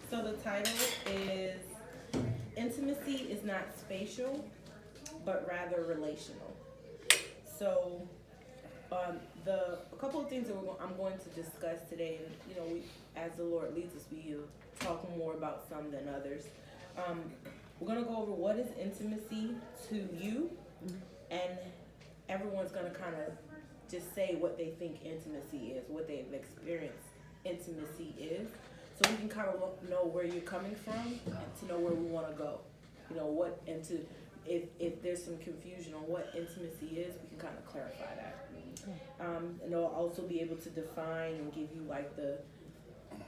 So the title is Intimacy is not spatial, but rather relational. So a couple of things that I'm going to discuss today, and we, as the Lord leads us, we talk more about some than others. Um, we're going to go over what is intimacy to you, and everyone's going to kind of just say what they think intimacy is, what they've experienced intimacy is, so we can kind of know where you're coming from and to know where we want to go. What, and to if there's some confusion on what intimacy is, we can kind of clarify that. And they'll also be able to define and give you like the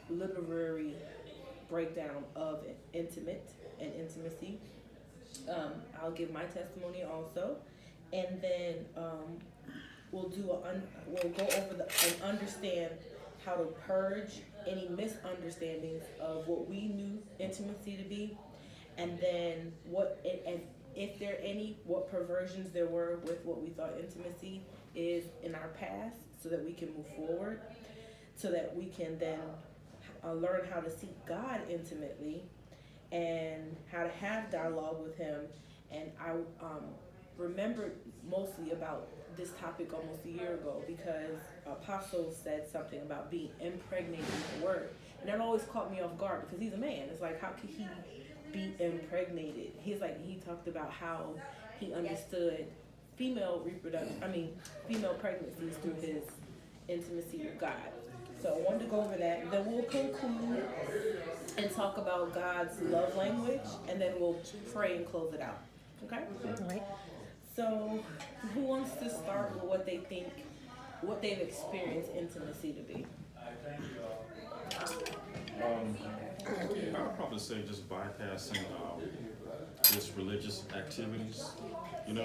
literary breakdown of intimate and intimacy. I'll give my testimony also, and then we'll go over and understand how to purge any misunderstandings of what we knew intimacy to be, and then and if there are any, what perversions there were with what we thought intimacy is in our past, so that we can move forward, so that we can then learn how to seek God intimately and how to have dialogue with Him. And I remembered mostly about this topic almost a year ago because Apostle said something about being impregnated with the Word, and that always caught me off guard because he's a man. It's like, how could he be impregnated? He talked about how he understood female pregnancies through his intimacy with God. So I wanted to go over that. Then we'll conclude and talk about God's love language, and then we'll pray and close it out. Okay? All right. So who wants to start with what they've experienced intimacy to be? I would probably say just bypassing just religious activities, and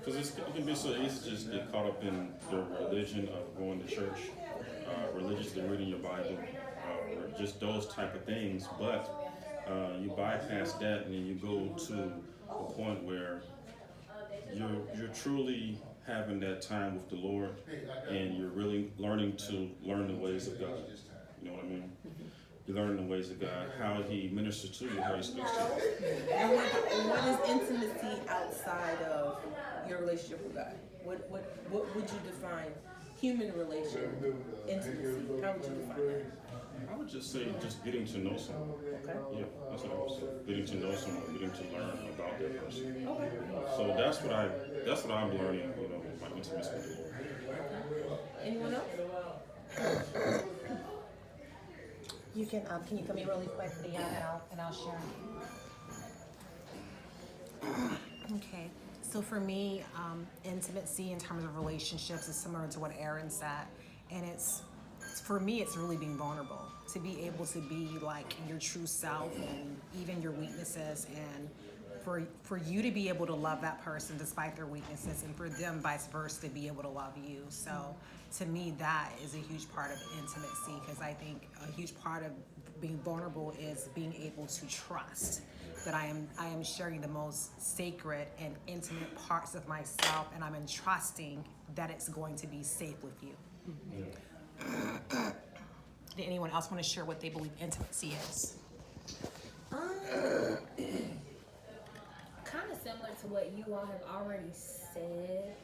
because it can be so easy to just get caught up in the religion of going to church, religiously reading your Bible, or just those type of things. But you bypass that and then you go to a point where you're truly having that time with the Lord, and you're really learning the ways of God. You know what I mean? You learn the ways of God, how He ministers to you, how He speaks to you. And what is intimacy outside of your relationship with God? What would you define human relation intimacy? How would you define that? I would just say just getting to know someone. Okay. Yeah, that's what I would say. Getting to know someone, getting to learn about that person. Okay. So that's what I'm learning, my intimacy with the Lord. Anyone else? You can you come in really quick, Leah, and I'll share. Okay. So for me, intimacy in terms of relationships is similar to what Aaron said, and for me, it's really being vulnerable, to be able to be like your true self and even your weaknesses, and for you to be able to love that person despite their weaknesses, and for them vice versa to be able to love you. So to me, that is a huge part of intimacy, because I think a huge part of being vulnerable is being able to trust that I am sharing the most sacred and intimate parts of myself, and I'm entrusting that it's going to be safe with you. Yeah. Did anyone else want to share what they believe intimacy is? Kind of similar to what you all have already said,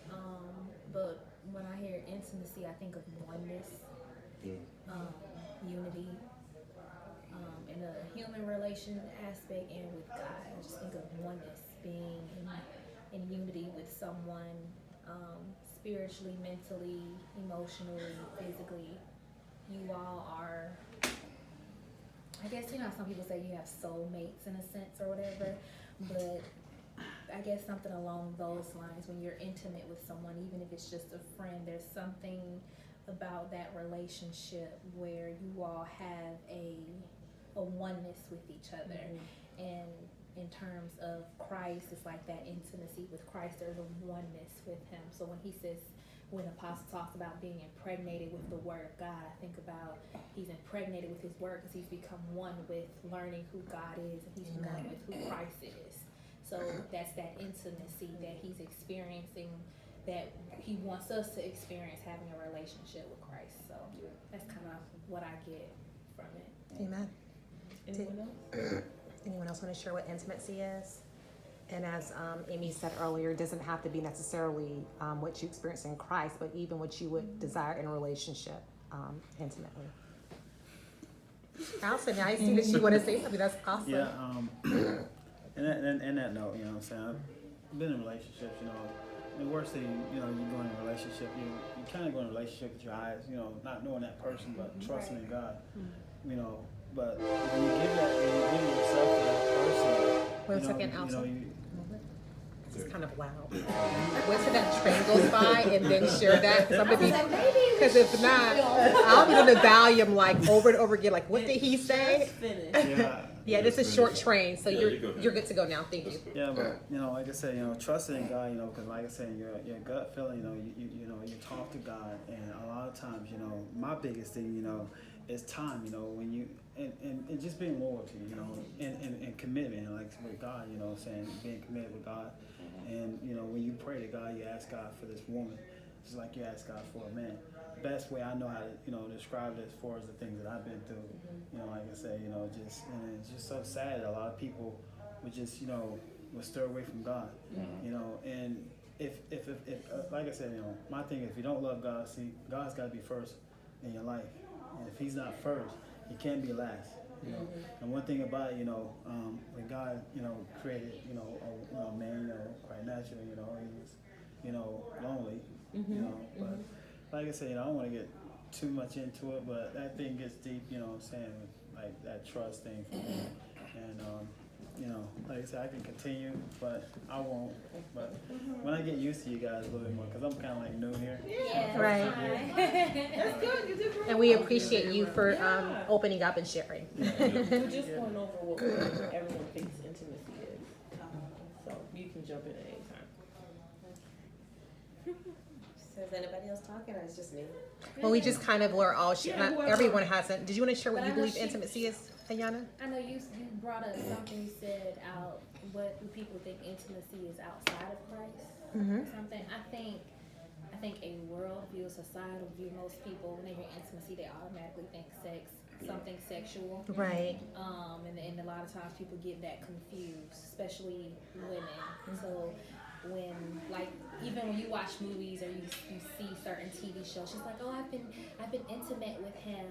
but when I hear intimacy, I think of oneness, unity, in a human relation aspect, and with God. I just think of oneness, being in unity with someone, spiritually, mentally, emotionally, physically. You all are, I guess, how some people say you have soulmates in a sense or whatever, but I guess something along those lines. When you're intimate with someone, even if it's just a friend, there's something about that relationship where you all have a oneness with each other. Mm-hmm. And in terms of Christ, it's like that intimacy with Christ, there's a oneness with Him. So when Apostle talks about being impregnated with the Word of God, I think about he's impregnated with His Word because he's become one with learning who God is, and he's one with who Christ is. So that's that intimacy that he's experiencing, that he wants us to experience, having a relationship with Christ. So that's kind of what I get from it. Amen. Anyone else? Anyone else want to share what intimacy is? And as Amy said earlier, it doesn't have to be necessarily what you experience in Christ, but even what you would desire in a relationship intimately. Allison, I see that she want to say something. That's awesome. Yeah, and that note, you know what I'm saying? I've been in relationships, you know. The worst thing, you know, you go in a relationship, you kind of go in a relationship with your eyes, you know, not knowing that person, but trusting in God, you know. But when you give yourself to that person, Wait a you know, second, you know, Allison. This is kind of loud. Wait till that train goes by and then share that. Because if not, I'll be doing the volume like over and over again. Like, what did he say? yeah. Yeah, this is a short train, so Yeah, you're good to go now. Thank you. Yeah, but you know, like I said, you know, trusting in God, you know, because like I said, your gut feeling, you know, you know, you talk to God, and a lot of times, you know, my biggest thing, you know, is time, you know, when you and just being loyalty, you know, and commitment, like with God, you know, saying being committed with God, and you know, when you pray to God, you ask God for this woman, just like you ask God for a man. Best way I know how to, you know, describe it as far as the things that I've been through, you know, like I say, you know, just, and it's just so sad that a lot of people would just, you know, would stir away from God, you know, and if like I said, you know, my thing is if you don't love God, see, God's got to be first in your life, and if He's not first, He can't be last, you know. And one thing about it, you know, when God, you know, created, you know, a man, you know, quite naturally, you know, He was, you know, lonely, you know, but like I said, you know, I don't want to get too much into it, but that thing gets deep, you know what I'm saying, like that trust thing for me. And, you know, like I said, I can continue, but I won't. But when I get used to you guys a little bit more, because I'm kind of like new here. Yeah, Right. That's good. You did great. And we appreciate you for opening up and sharing. We're just going over what everyone thinks intimacy is. So you can jump in at any time. So is anybody else talking, or is it just me? Well, we just kind of were all sharing. Yeah, Not whoever- everyone hasn't. Did you want to share what But you I know believe she- intimacy is, Ayana? I know you brought up something. You said out what do people think intimacy is outside of Christ or something. I think a worldview, a societal view. Most people when they hear intimacy, they automatically think sex, something sexual. Right. And a lot of times people get that confused, especially women. So when, like, even when you watch movies or you see certain TV shows, she's like, oh, I've been intimate with him,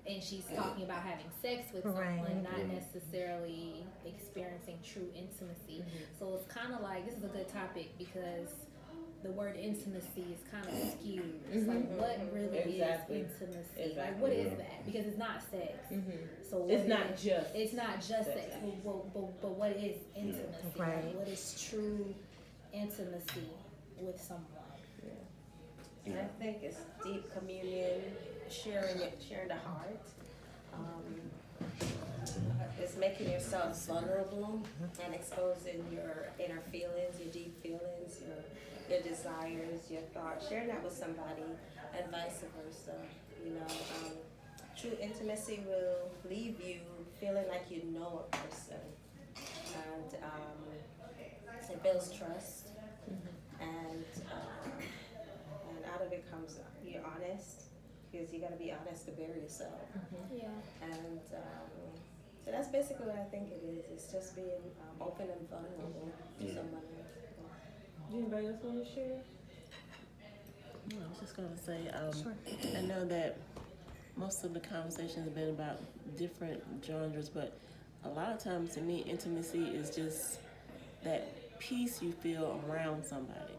and she's talking about having sex with someone, Right. not necessarily experiencing true intimacy. So it's kind of like, this is a good topic because the word intimacy is kind of skewed. It's like, what really Exactly. is intimacy? Exactly. Like, what is that? Because it's not sex. So what It's is- not just. it's not just sex, but what is intimacy? Right. Like, what is true intimacy with someone? I think it's deep communion, sharing the heart. It's making yourself vulnerable and exposing your inner feelings, your deep feelings, your desires, your thoughts. Sharing that with somebody, and vice versa. You know, true intimacy will leave you feeling like you know a person, and it builds trust, and out of it comes you're honest, because you got to be honest to bear yourself. Yeah. And so that's basically what I think it is. It's just being open and vulnerable to someone else. Anybody else want to share? I was just going to say, I know that most of the conversations have been about different genres, but a lot of times to me, intimacy is just that peace you feel around somebody.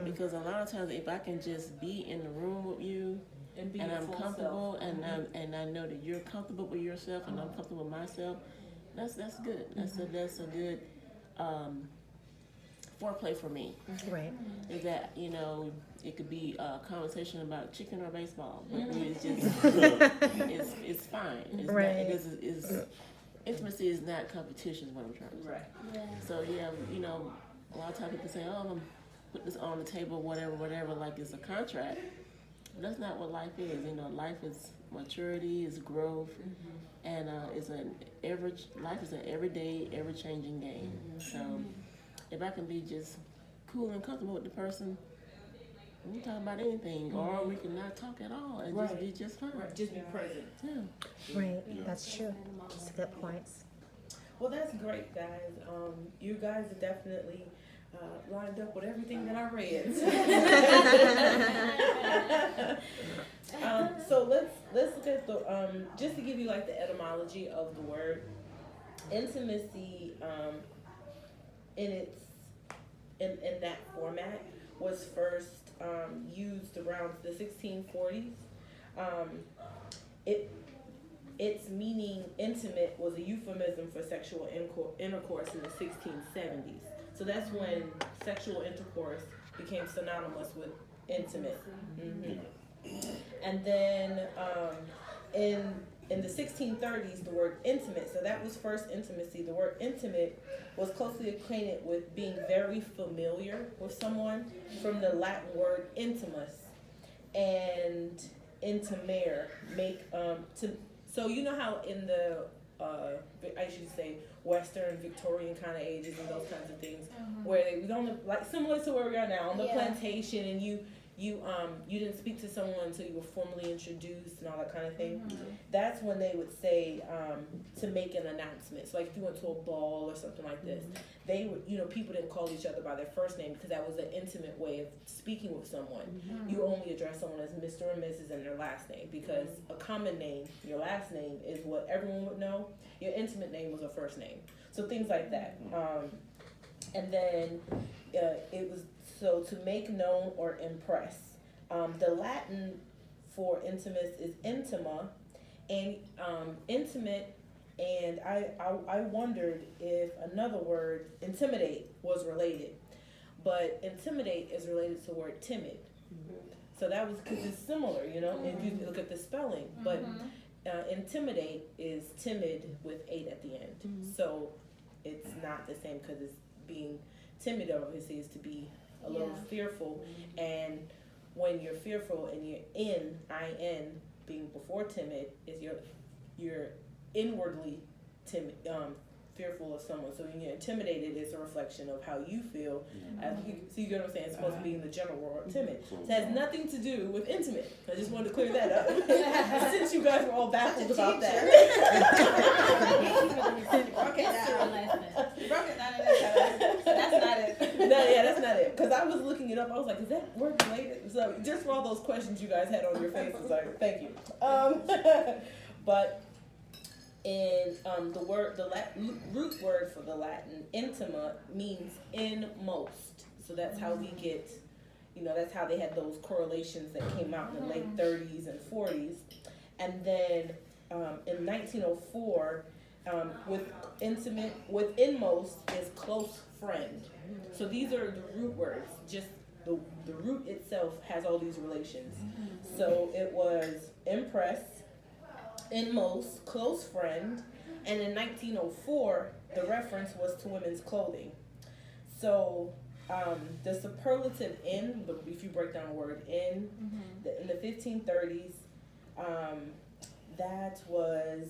Because a lot of times, if I can just be in the room with you, And be and your I'm full comfortable, self. and I know that you're comfortable with yourself, and I'm comfortable with myself, that's good. That's a good foreplay for me. Right. Is that, you know, it could be a conversation about chicken or baseball, but it's just it's fine. It's Right. not, intimacy is not competition. Is what I'm trying to say. Right. Yeah. So yeah, you know, a lot of times people say, "Oh, I'm gonna put this on the table, whatever," like it's a contract. But that's not what life is. You know, life is maturity, is growth, and life is an everyday, ever-changing game. So if I can be just cool and comfortable with the person, We can talk about anything, or we can not talk at all and just be just fine. Right, just be present. Yeah. Right, Yeah. that's true. That's good points. Well, that's great, guys. You guys are definitely lined up with everything that I read. So let's look at the just to give you like the etymology of the word intimacy. In that format was first used around the 1640s. Its meaning intimate was a euphemism for sexual intercourse in the 1670s. So that's when sexual intercourse became synonymous with intimate. And then in the 1630s, the word intimate, so that was first intimacy. The word intimate was closely acquainted with being very familiar with someone from the Latin word intimus and intimare, so you know how in the I should say Western Victorian kind of ages and those kinds of things, where they was on the, like similar to where we are now on the plantation, and you didn't speak to someone until you were formally introduced and all that kind of thing. That's when they would say to make an announcement. So like if you went to a ball or something like this, they would, people didn't call each other by their first name because that was an intimate way of speaking with someone. You only address someone as Mr. or Mrs. and their last name, because a common name, your last name, is what everyone would know. Your intimate name was a first name. So things like that. And then it was so to make known or impress. The Latin for intimus is intima, and intimate, and I wondered if another word, intimidate, was related. But intimidate is related to the word timid. So that was because it's similar, if you look at the spelling. But intimidate is timid with 8 at the end. So it's not the same, because it's being timid, obviously, is to be a little fearful. And when you're fearful and you're in, being before timid, is you're inwardly timid, fearful of someone. So when you're intimidated, it's a reflection of how you feel. So you get what I'm saying? It's supposed to be in the general word timid. So it has nothing to do with intimate. I just wanted to clear that up. Since you guys were all baffled about that. Broke it down in the That's not it. No, yeah, that's not it. Because I was looking it up. I was like, is that word related? So just for all those questions you guys had on your faces, thank you. But in the root word for the Latin, intima, means inmost. So that's how we get, that's how they had those correlations that came out in the late 30s and 40s. And then in 1904, with inmost is close friend. So these are the root words. Just the root itself has all these relations. So it was impress, inmost, close friend, and in 1904 the reference was to women's clothing. So the superlative in, but if you break down the word in the 1530s, that was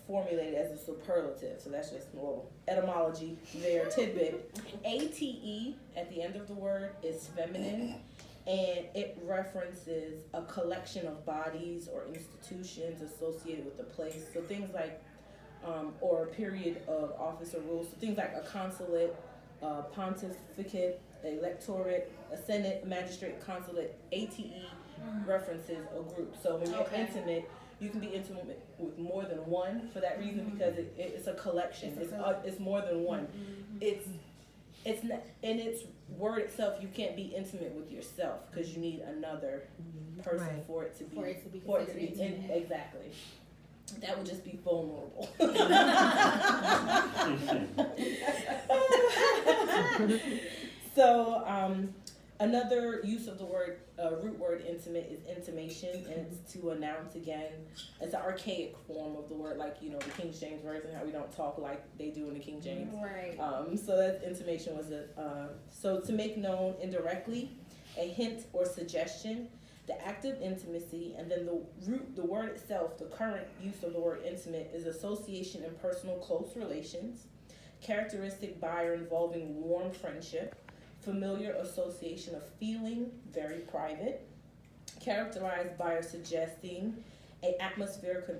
formulated as a superlative. So that's just a little etymology there, tidbit. ATE at the end of the word is feminine, and it references a collection of bodies or institutions associated with the place. So things like, or a period of office or rules. So things like a consulate, pontificate, electorate, a senate, magistrate, consulate. ATE references a group. So when you're intimate, you can be intimate with more than one for that reason, because it's a collection. It's more than one. It's not, in its word itself, you can't be intimate with yourself, because you need another person for it to be intimate. Exactly. That would just be vulnerable. So another use of the word root word intimate is intimation, and it's to announce again. It's an archaic form of the word, like the King James version, how we don't talk like they do in the King James. Right. So that intimation was so to make known indirectly, a hint or suggestion, the act of intimacy, and then the word itself, the current use of the word intimate, is association in personal close relations, characteristic by or involving warm friendship, familiar association of feeling, very private, characterized by or suggesting an atmosphere